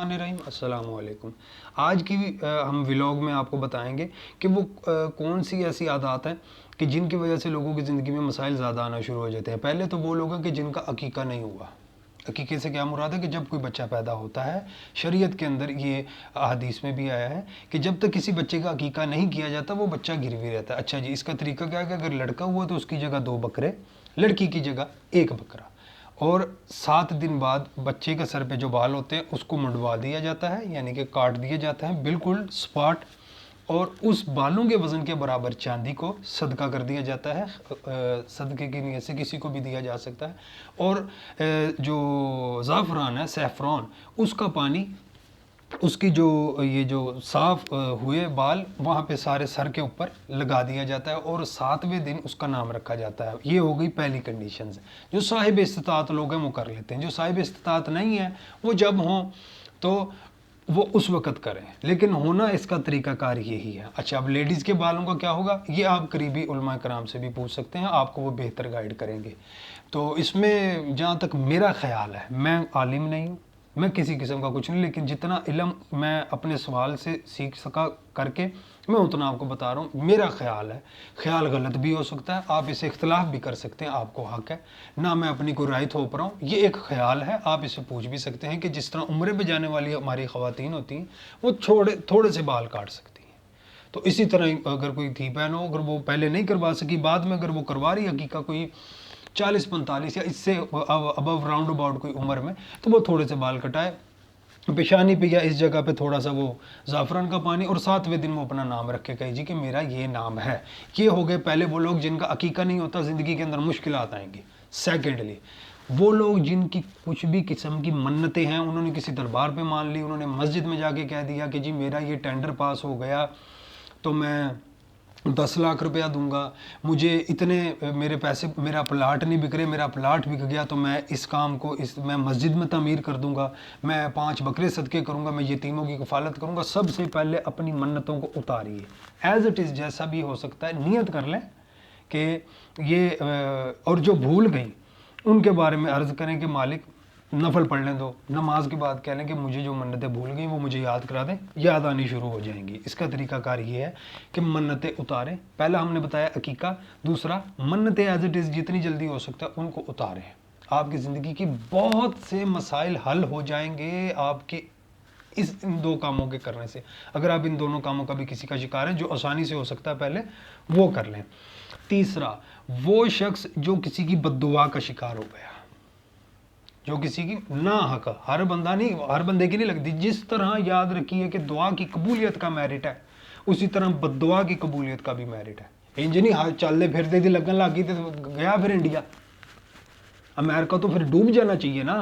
السلام علیکم۔ آج کی ہم ولاگ میں آپ کو بتائیں گے کہ وہ کون سی ایسی عادات ہیں کہ جن کی وجہ سے لوگوں کی زندگی میں مسائل زیادہ آنا شروع ہو جاتے ہیں۔ پہلے تو وہ لوگ ہیں کہ جن کا عقیقہ نہیں ہوا۔ عقیقے سے کیا مراد ہے کہ جب کوئی بچہ پیدا ہوتا ہے، شریعت کے اندر یہ احادیث میں بھی آیا ہے کہ جب تک کسی بچے کا عقیقہ نہیں کیا جاتا وہ بچہ گروی رہتا ہے۔ اچھا جی، اس کا طریقہ کیا ہے کہ اگر لڑکا ہوا تو اس کی جگہ 2 بکرے، لڑکی کی جگہ 1 بکرا، اور 7 دن بعد بچے کے سر پہ جو بال ہوتے ہیں اس کو منڈوا دیا جاتا ہے، یعنی کہ کاٹ دیا جاتا ہے بالکل سپاٹ، اور اس بالوں کے وزن کے برابر چاندی کو صدقہ کر دیا جاتا ہے۔ صدقے کی نیت سے کسی کو بھی دیا جا سکتا ہے۔ اور جو زعفران ہے، سیفران، اس کا پانی، اس کی جو یہ جو صاف ہوئے بال وہاں پہ سارے سر کے اوپر لگا دیا جاتا ہے، اور 7ویں دن اس کا نام رکھا جاتا ہے۔ یہ ہو گئی پہلی کنڈیشنز۔ جو صاحب استطاعت لوگ ہیں وہ کر لیتے ہیں، جو صاحب استطاعت نہیں ہے وہ جب ہوں تو وہ اس وقت کریں، لیکن ہونا اس کا طریقہ کار یہی ہے۔ اچھا، اب لیڈیز کے بالوں کا کیا ہوگا، یہ آپ قریبی علماء کرام سے بھی پوچھ سکتے ہیں، آپ کو وہ بہتر گائیڈ کریں گے۔ تو اس میں جہاں تک میرا خیال ہے، میں عالم نہیں ہوں، میں کسی قسم کا کچھ نہیں، لیکن جتنا علم میں اپنے سوال سے سیکھ سکا کر کے میں اتنا آپ کو بتا رہا ہوں۔ میرا خیال ہے، خیال غلط بھی ہو سکتا ہے، آپ اسے اختلاف بھی کر سکتے ہیں، آپ کو حق ہے، نہ میں اپنی کوئی رائے تھوپ رہا ہوں، یہ ایک خیال ہے۔ آپ اسے پوچھ بھی سکتے ہیں کہ جس طرح عمرے پہ جانے والی ہماری خواتین ہوتی ہیں وہ تھوڑے سے بال کاٹ سکتی ہیں، تو اسی طرح اگر کوئی تھی بہن ہو، اگر وہ پہلے نہیں کروا سکی، بعد میں اگر وہ کروا رہی عقیقہ کوئی 40-45 یا اس سے ابو راؤنڈ اباؤٹ کوئی عمر میں، تو وہ تھوڑے سے بال کٹائے، پیشانی پہ یا اس جگہ پہ تھوڑا سا وہ زعفران کا پانی، اور 7ویں دن وہ اپنا نام رکھ کے کہے جی کہ میرا یہ نام ہے۔ یہ ہو گئے پہلے وہ لوگ جن کا عقیقہ نہیں ہوتا، زندگی کے اندر مشکلات آئیں گی۔ سیکنڈلی، وہ لوگ جن کی کچھ بھی قسم کی منتیں ہیں، انہوں نے کسی دربار پہ مان لی، انہوں نے مسجد میں جا کے کہہ دیا کہ جی میرا یہ ٹینڈر پاس ہو گیا تو میں 10 لاکھ روپیہ دوں گا، مجھے اتنے میرے پیسے، میرا پلاٹ نہیں بک رہے، میرا پلاٹ بک گیا تو میں اس کام کو میں مسجد میں تعمیر کر دوں گا، میں 5 بکرے صدقے کروں گا، میں یتیموں کی کفالت کروں گا۔ سب سے پہلے اپنی منتوں کو اتاریے، ایز اٹ از، جیسا بھی ہو سکتا ہے نیت کر لیں کہ یہ اور جو بھول گئی ان کے بارے میں عرض کریں کہ مالک نفل پڑھ لیں دو، نماز کے بعد کہہ لیں کہ مجھے جو منتیں بھول گئیں وہ مجھے یاد کرا دیں، یاد آنی شروع ہو جائیں گی۔ اس کا طریقہ کار یہ ہے کہ منتیں اتاریں۔ پہلا ہم نے بتایا عقیقہ، دوسرا منتیں ایز اٹ از جتنی جلدی ہو سکتا ہے ان کو اتاریں۔ آپ کی زندگی کی بہت سے مسائل حل ہو جائیں گے آپ کے ان 2 کاموں کے کرنے سے۔ اگر آپ ان دونوں کاموں کا بھی کسی کا شکار ہیں، جو آسانی سے ہو سکتا ہے پہلے وہ کر لیں۔ تیسرا، وہ شخص جو کسی کی بد دعا کا شکار ہو گیا، جو کسی کی نہ حق، ہر بندہ نہیں، ہر بندے کی نہیں لگتی، جس طرح یاد رکھیے کہ دعا کی قبولیت کا میرٹ ہے اسی طرح بد دعا کی قبولیت کا بھی میرٹ ہے۔ انج نہیں چلتے پھرتے تھی لگن لگ گئی تو گیا پھر انڈیا، امریکہ تو پھر ڈوب جانا چاہیے نا۔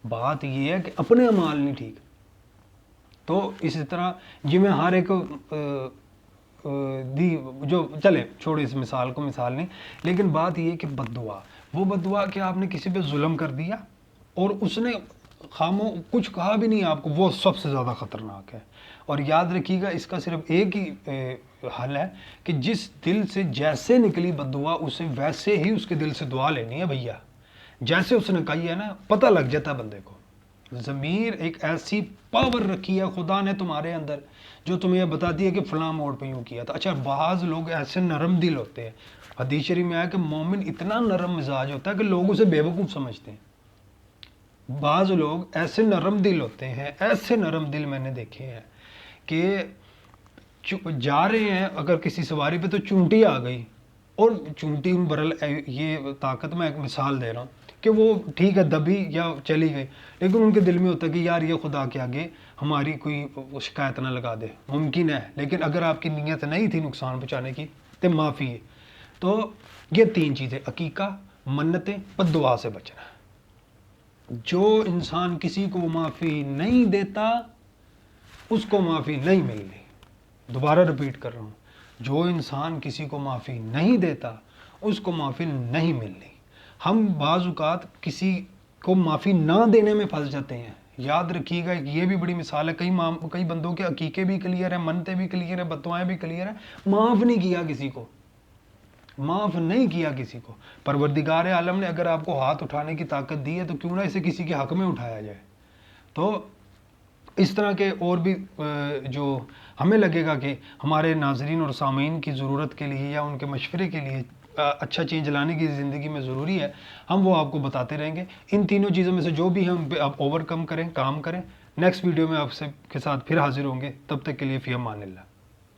بات یہ ہے کہ اپنے اعمال نہیں ٹھیک، تو اسی طرح جی میں ہر ایک جو چلے چھوڑے اس مثال کو، مثال نہیں، لیکن بات یہ ہے کہ بد دعا، وہ بد دعا کہ آپ نے کسی پہ ظلم کر دیا اور اس نے کچھ کہا بھی نہیں آپ کو، وہ سب سے زیادہ خطرناک ہے۔ اور یاد رکھیے گا اس کا صرف ایک ہی حل ہے کہ جس دل سے جیسے نکلی بد دعا اسے ویسے ہی اس کے دل سے دعا لینی ہے بھیا، جیسے اس نے کہی ہے نا، پتہ لگ جاتا ہے بندے کو۔ ضمیر ایک ایسی پاور رکھی ہے خدا نے تمہارے اندر جو تمہیں یہ بتاتی ہے کہ فلاں موڑ پہ یوں کیا تھا۔ اچھا، بعض لوگ ایسے نرم دل ہوتے ہیں، حدیث شریف میں آیا کہ مومن اتنا نرم مزاج ہوتا ہے کہ لوگ اسے بے وقوف سمجھتے ہیں۔ بعض لوگ ایسے نرم دل ہوتے ہیں، ایسے نرم دل میں نے دیکھے ہیں کہ جا رہے ہیں اگر کسی سواری پہ تو چونٹی آ گئی، اور چونٹی برل یہ طاقت، میں ایک مثال دے رہا ہوں کہ وہ ٹھیک ہے دبی یا چلی گئی، لیکن ان کے دل میں ہوتا ہے کہ یار یہ خدا کے آگے ہماری کوئی شکایت نہ لگا دے، ممکن ہے، لیکن اگر آپ کی نیت نہیں تھی نقصان پہنچانے کی تو معافی ہے۔ تو یہ 3 چیزیں، عقیقہ، منتیں، بد دعا سے بچنا۔ جو انسان کسی کو معافی نہیں دیتا اس کو معافی نہیں ملنی۔ دوبارہ رپیٹ کر رہا ہوں، جو انسان کسی کو معافی نہیں دیتا اس کو معافی نہیں ملنی۔ ہم بعض اوقات کسی کو معافی نہ دینے میں پھنس جاتے ہیں۔ یاد رکھیے گا یہ بھی بڑی مثال ہے، کئی بندوں کے عقیقے بھی کلیئر ہیں، منتیں بھی کلیئر ہیں، بددعائیں بھی کلیئر ہیں، معاف نہیں کیا کسی کو، معاف نہیں کیا کسی کو۔ پروردگار عالم نے اگر آپ کو ہاتھ اٹھانے کی طاقت دی ہے تو کیوں نہ اسے کسی کے حق میں اٹھایا جائے۔ تو اس طرح کے اور بھی جو ہمیں لگے گا کہ ہمارے ناظرین اور سامعین کی ضرورت کے لیے یا ان کے مشورے کے لیے اچھا چینج لانے کی زندگی میں ضروری ہے، ہم وہ آپ کو بتاتے رہیں گے۔ ان تینوں چیزوں میں سے جو بھی ہم آپ اوور کم کریں، کام کریں۔ نیکسٹ ویڈیو میں آپ سے کے ساتھ پھر حاضر ہوں گے، تب تک کے لیے فی امان اللہ۔